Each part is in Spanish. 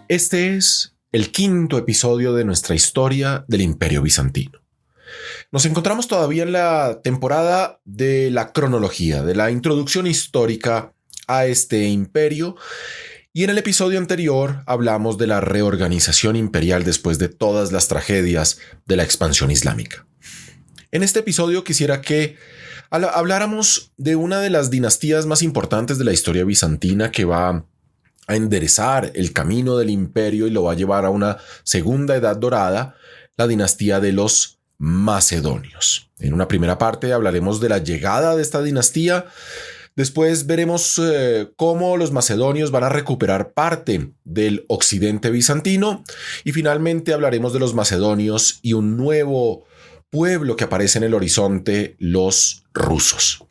Este es el quinto episodio de nuestra historia del Imperio Bizantino. Nos encontramos todavía en la temporada de la cronología, de la introducción histórica a este imperio, y en el episodio anterior hablamos de la reorganización imperial después de todas las tragedias de la expansión islámica. En este episodio quisiera que habláramos de una de las dinastías más importantes de la historia bizantina que va a enderezar el camino del imperio y lo va a llevar a una segunda edad dorada, la dinastía de los macedonios. En una primera parte hablaremos de la llegada de esta dinastía. Después veremos cómo los macedonios van a recuperar parte del occidente bizantino. Y finalmente hablaremos de los macedonios y un nuevo pueblo que aparece en el horizonte, los rusos.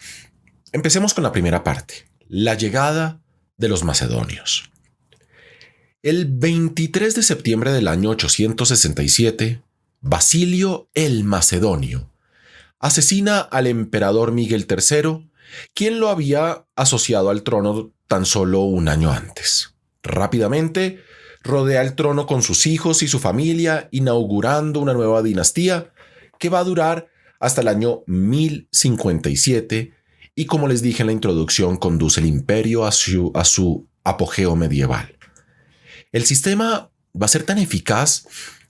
Empecemos con la primera parte, la llegada de los macedonios. El 23 de septiembre del año 867, Basilio el Macedonio asesina al emperador Miguel III, quien lo había asociado al trono tan solo un año antes. Rápidamente, rodea el trono con sus hijos y su familia, inaugurando una nueva dinastía que va a durar hasta el año 1057 y, como les dije en la introducción, conduce el imperio a su apogeo medieval. El sistema va a ser tan eficaz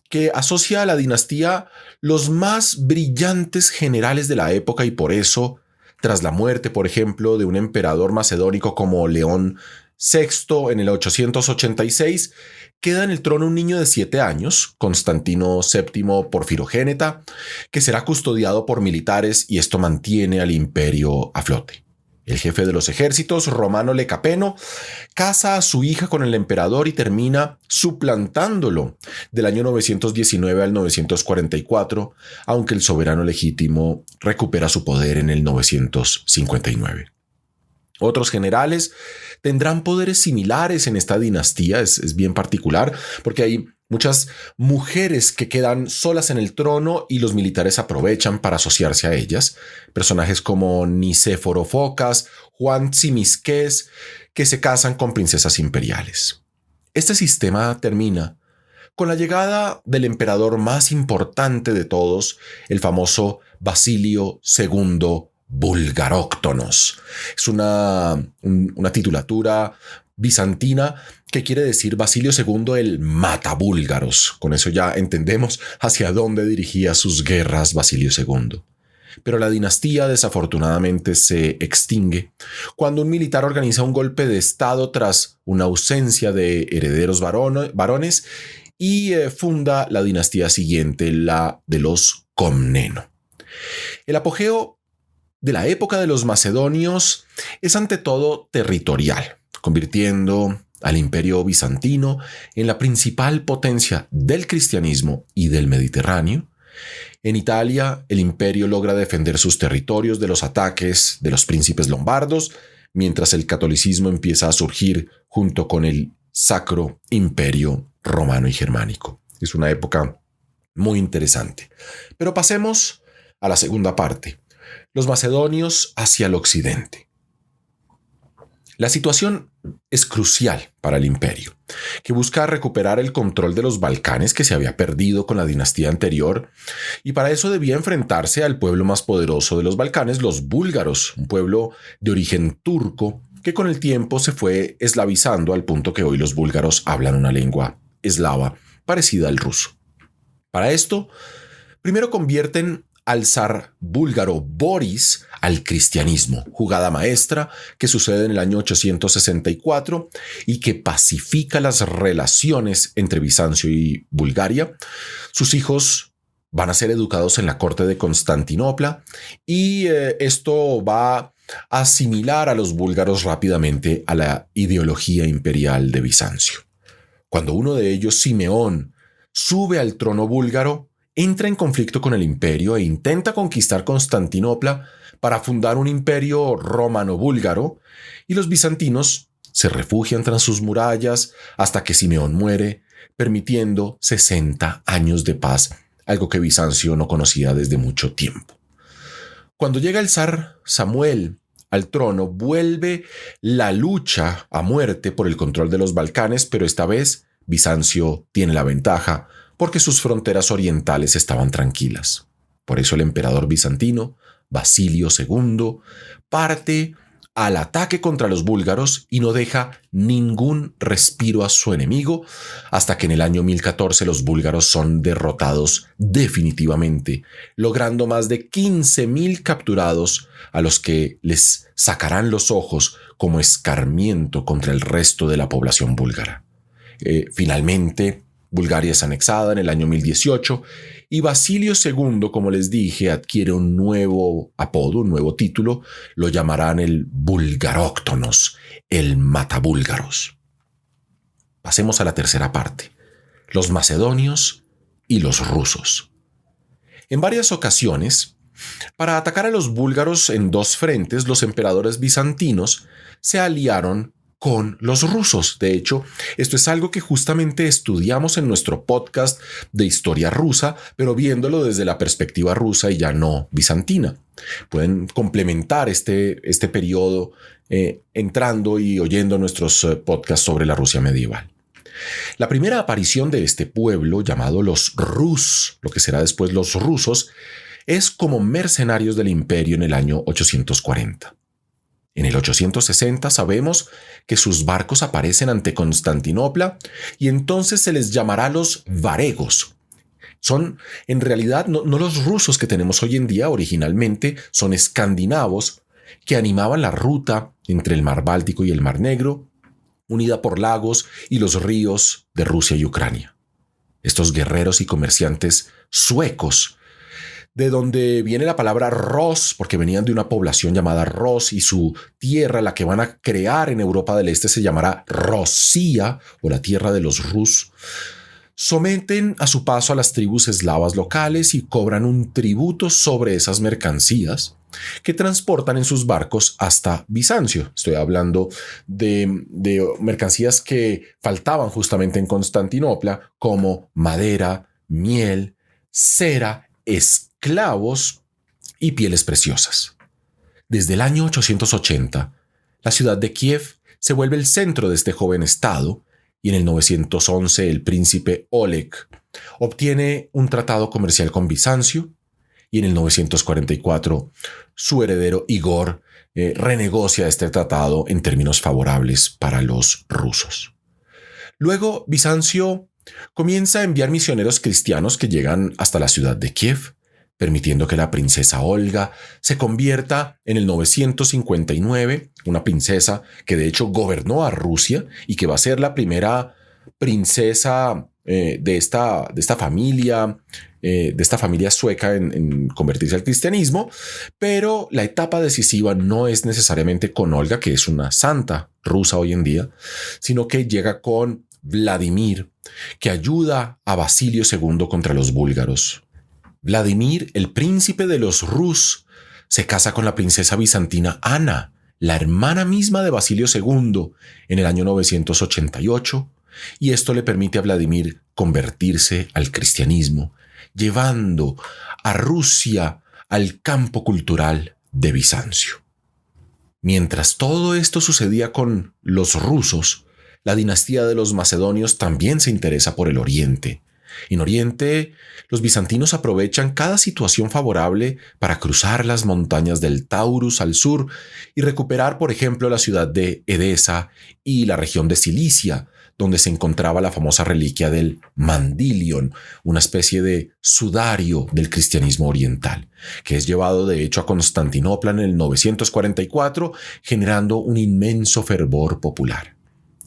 que asocia a la dinastía los más brillantes generales de la época y por eso, tras la muerte, por ejemplo, de un emperador macedónico como León VI en el 886, queda en el trono un niño de 7 años, Constantino VII Porfirogéneta, que será custodiado por militares y esto mantiene al imperio a flote. El jefe de los ejércitos, Romano Lecapeno, casa a su hija con el emperador y termina suplantándolo del año 919 al 944, aunque el soberano legítimo recupera su poder en el 959. Otros generales tendrán poderes similares en esta dinastía, es bien particular, porque hay muchas mujeres que quedan solas en el trono y los militares aprovechan para asociarse a ellas. Personajes como Nicéforo Focas, Juan Tsimisqués, que se casan con princesas imperiales. Este sistema termina con la llegada del emperador más importante de todos, el famoso Basilio II Bulgaróctonos. Es una titulatura bizantina que quiere decir Basilio II el matabúlgaros. Con eso ya entendemos hacia dónde dirigía sus guerras Basilio II. Pero la dinastía desafortunadamente se extingue cuando un militar organiza un golpe de estado tras una ausencia de herederos varones y funda la dinastía siguiente, la de los Comneno. El apogeo de la época de los macedonios es ante todo territorial, convirtiendo al imperio bizantino en la principal potencia del cristianismo y del Mediterráneo. En Italia, el imperio logra defender sus territorios de los ataques de los príncipes lombardos, mientras el catolicismo empieza a surgir junto con el Sacro Imperio Romano y Germánico. Es una época muy interesante. Pero pasemos a la segunda parte. Los macedonios hacia el occidente. La situación es crucial para el imperio, que busca recuperar el control de los Balcanes que se había perdido con la dinastía anterior, y para eso debía enfrentarse al pueblo más poderoso de los Balcanes, los búlgaros, un pueblo de origen turco que con el tiempo se fue eslavizando al punto que hoy los búlgaros hablan una lengua eslava parecida al ruso. Para esto, primero convierten al zar búlgaro Boris al cristianismo, jugada maestra que sucede en el año 864 y que pacifica las relaciones entre Bizancio y Bulgaria. Sus hijos van a ser educados en la corte de Constantinopla y esto va a asimilar a los búlgaros rápidamente a la ideología imperial de Bizancio. Cuando uno de ellos, Simeón, sube al trono búlgaro, entra en conflicto con el imperio e intenta conquistar Constantinopla para fundar un imperio romano-búlgaro, y los bizantinos se refugian tras sus murallas hasta que Simeón muere, permitiendo 60 años de paz, algo que Bizancio no conocía desde mucho tiempo. Cuando llega el zar Samuel al trono, vuelve la lucha a muerte por el control de los Balcanes, pero esta vez Bizancio tiene la ventaja porque sus fronteras orientales estaban tranquilas. Por eso el emperador bizantino, Basilio II, parte al ataque contra los búlgaros y no deja ningún respiro a su enemigo hasta que en el año 1014 los búlgaros son derrotados definitivamente, logrando más de 15.000 capturados a los que les sacarán los ojos como escarmiento contra el resto de la población búlgara. Finalmente, Bulgaria es anexada en el año 1018 y Basilio II, como les dije, adquiere un nuevo apodo, un nuevo título. Lo llamarán el Bulgaróctonos, el matabúlgaros. Pasemos a la tercera parte, los macedonios y los rusos. En varias ocasiones, para atacar a los búlgaros en dos frentes, los emperadores bizantinos se aliaron con los rusos. De hecho, esto es algo que justamente estudiamos en nuestro podcast de historia rusa, pero viéndolo desde la perspectiva rusa y ya no bizantina. Pueden complementar este periodo entrando y oyendo nuestros podcasts sobre la Rusia medieval. La primera aparición de este pueblo, llamado los Rus, lo que será después los rusos, es como mercenarios del imperio en el año 840. En el 860 sabemos que sus barcos aparecen ante Constantinopla y entonces se les llamará los varegos. Son en realidad no los rusos que tenemos hoy en día, originalmente son escandinavos que animaban la ruta entre el mar Báltico y el mar Negro, unida por lagos y los ríos de Rusia y Ucrania. Estos guerreros y comerciantes suecos, de donde viene la palabra Ros, porque venían de una población llamada Ros y su tierra, la que van a crear en Europa del Este, se llamará Rosia o la tierra de los Rus. Someten a su paso a las tribus eslavas locales y cobran un tributo sobre esas mercancías que transportan en sus barcos hasta Bizancio. Estoy hablando de mercancías que faltaban justamente en Constantinopla, como madera, miel, cera, esclavos y pieles preciosas. Desde el año 880, la ciudad de Kiev se vuelve el centro de este joven estado y en el 911 el príncipe Oleg obtiene un tratado comercial con Bizancio y en el 944 su heredero Igor renegocia este tratado en términos favorables para los rusos. Luego Bizancio comienza a enviar misioneros cristianos que llegan hasta la ciudad de Kiev, permitiendo que la princesa Olga se convierta en el 959, una princesa que de hecho gobernó a Rusia y que va a ser la primera princesa de esta familia sueca en convertirse al cristianismo, pero la etapa decisiva no es necesariamente con Olga, que es una santa rusa hoy en día, sino que llega con Vladimir, que ayuda a Basilio II contra los búlgaros. Vladimir, el príncipe de los Rus, se casa con la princesa bizantina Ana, la hermana misma de Basilio II, en el año 988, y esto le permite a Vladimir convertirse al cristianismo, llevando a Rusia al campo cultural de Bizancio. Mientras todo esto sucedía con los rusos, la dinastía de los macedonios también se interesa por el Oriente. En Oriente, los bizantinos aprovechan cada situación favorable para cruzar las montañas del Taurus al sur y recuperar, por ejemplo, la ciudad de Edesa y la región de Cilicia, donde se encontraba la famosa reliquia del Mandilion, una especie de sudario del cristianismo oriental, que es llevado de hecho a Constantinopla en el 944, generando un inmenso fervor popular.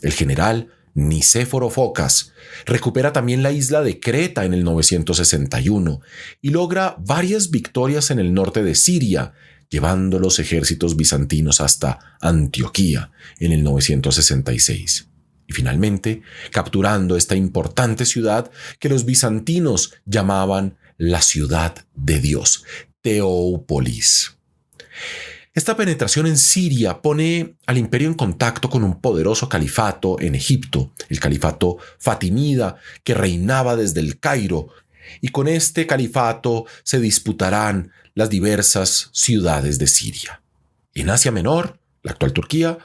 El general Nicéforo Focas recupera también la isla de Creta en el 961 y logra varias victorias en el norte de Siria, llevando los ejércitos bizantinos hasta Antioquía en el 966. Y finalmente, capturando esta importante ciudad que los bizantinos llamaban la ciudad de Dios, Teópolis. Esta penetración en Siria pone al imperio en contacto con un poderoso califato en Egipto, el califato fatimida, que reinaba desde el Cairo y con este califato se disputarán las diversas ciudades de Siria. En Asia Menor, la actual Turquía,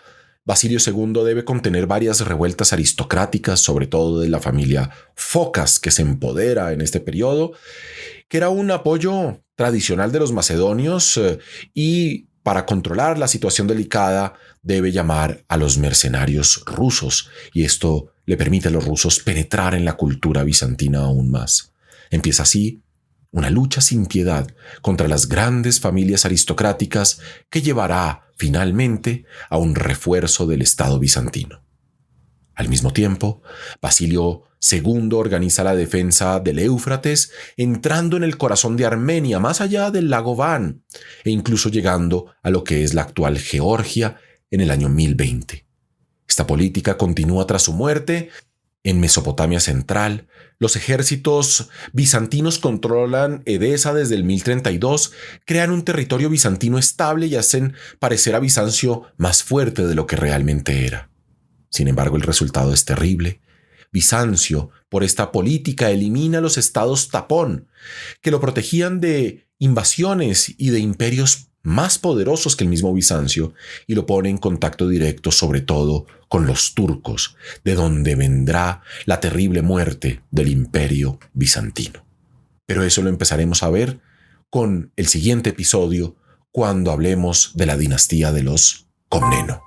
Basilio II debe contener varias revueltas aristocráticas, sobre todo de la familia Focas, que se empodera en este periodo, que era un apoyo tradicional de los macedonios y para controlar la situación delicada debe llamar a los mercenarios rusos y esto le permite a los rusos penetrar en la cultura bizantina aún más. Empieza así una lucha sin piedad contra las grandes familias aristocráticas que llevará finalmente a un refuerzo del Estado bizantino. Al mismo tiempo, Basilio II organiza la defensa del Éufrates, entrando en el corazón de Armenia, más allá del lago Van, e incluso llegando a lo que es la actual Georgia en el año 1020. Esta política continúa tras su muerte. En Mesopotamia central, los ejércitos bizantinos controlan Edesa desde el 1032, crean un territorio bizantino estable y hacen parecer a Bizancio más fuerte de lo que realmente era. Sin embargo, el resultado es terrible. Bizancio, por esta política, elimina los estados tapón, que lo protegían de invasiones y de imperios más poderosos que el mismo Bizancio, y lo pone en contacto directo sobre todo con los turcos, de donde vendrá la terrible muerte del imperio bizantino. Pero eso lo empezaremos a ver con el siguiente episodio, cuando hablemos de la dinastía de los Comneno.